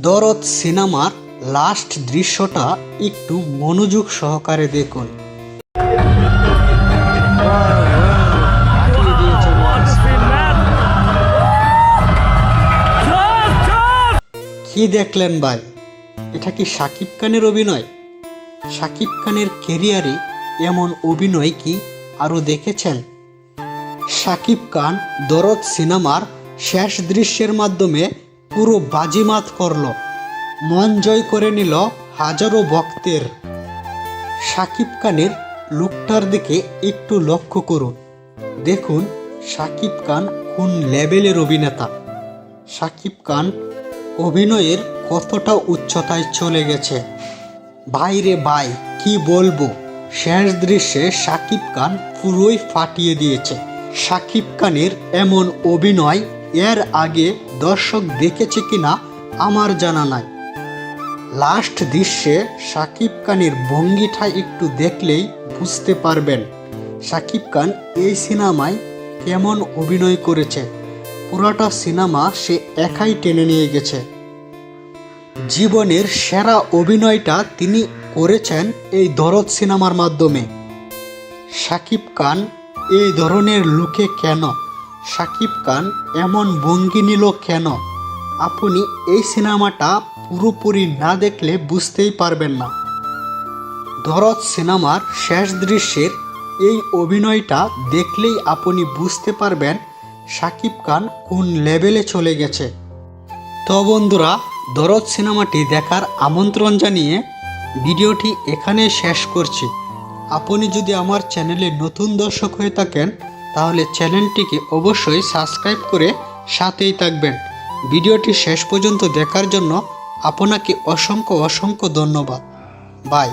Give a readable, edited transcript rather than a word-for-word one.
দরদ সিনেমার লাস্ট দৃশ্যটা একটু মনোযোগ সহকারে দেখুন। কি দেখলেন ভাই? এটা কি শাকিব খানের অভিনয়? শাকিব খানের ক্যারিয়ারে এমন অভিনয় কি আরও দেখেছেন? শাকিব খান দরদ সিনেমার শেষ দৃশ্যের মাধ্যমে পুরো বাজিমাত করল, মন জয় করে নিল হাজারো ভক্তের। শাকিব খানের লুকটার দিকে একটু লক্ষ্য করুন, দেখুন শাকিব খান কোন লেভেলের অভিনেতা। শাকিব খান অভিনয়ের কতটা উচ্চতায় চলে গেছে। বাইরে ভাই কি বলবো, শেষ দৃশ্যে শাকিব খান পুরোই ফাটিয়ে দিয়েছে। শাকিব খানের এমন অভিনয় এর আগে দর্শক দেখেছে কিনা আমার জানা নাই। লাস্ট দৃশ্যে শাকিব খানের ভঙ্গিটা একটু দেখলেই বুঝতে পারবেন শাকিব খান এই সিনেমায় কেমন অভিনয় করেছে। পুরোটা সিনেমা সে একাই টেনে নিয়ে গেছে। জীবনের সেরা অভিনয়টা তিনি করেছেন এই দরদ সিনেমার মাধ্যমে। শাকিব খান এই ধরনের লুকে কেন? শাকিব খান এমন ভঙ্গি নিল কেন? আপনি এই সিনেমাটা পুরোপুরি না দেখলে বুঝতেই পারবেন না। দরদ সিনেমার শেষ দৃশ্যের এই অভিনয়টা দেখলেই আপনি বুঝতে পারবেন শাকিব খান কোন লেভেলে চলে গেছে। তো বন্ধুরা, দরদ সিনেমাটি দেখার আমন্ত্রণ জানিয়ে ভিডিওটি এখানে শেষ করছি। আপনি যদি আমার চ্যানেলে নতুন দর্শক হয়ে থাকেন তাহলে চ্যানেলটিকে অবশ্যই সাবস্ক্রাইব করে সাথেই থাকবেন। ভিডিওটি শেষ পর্যন্ত দেখার জন্য আপনাকে অসংখ্য ধন্যবাদ। বাই।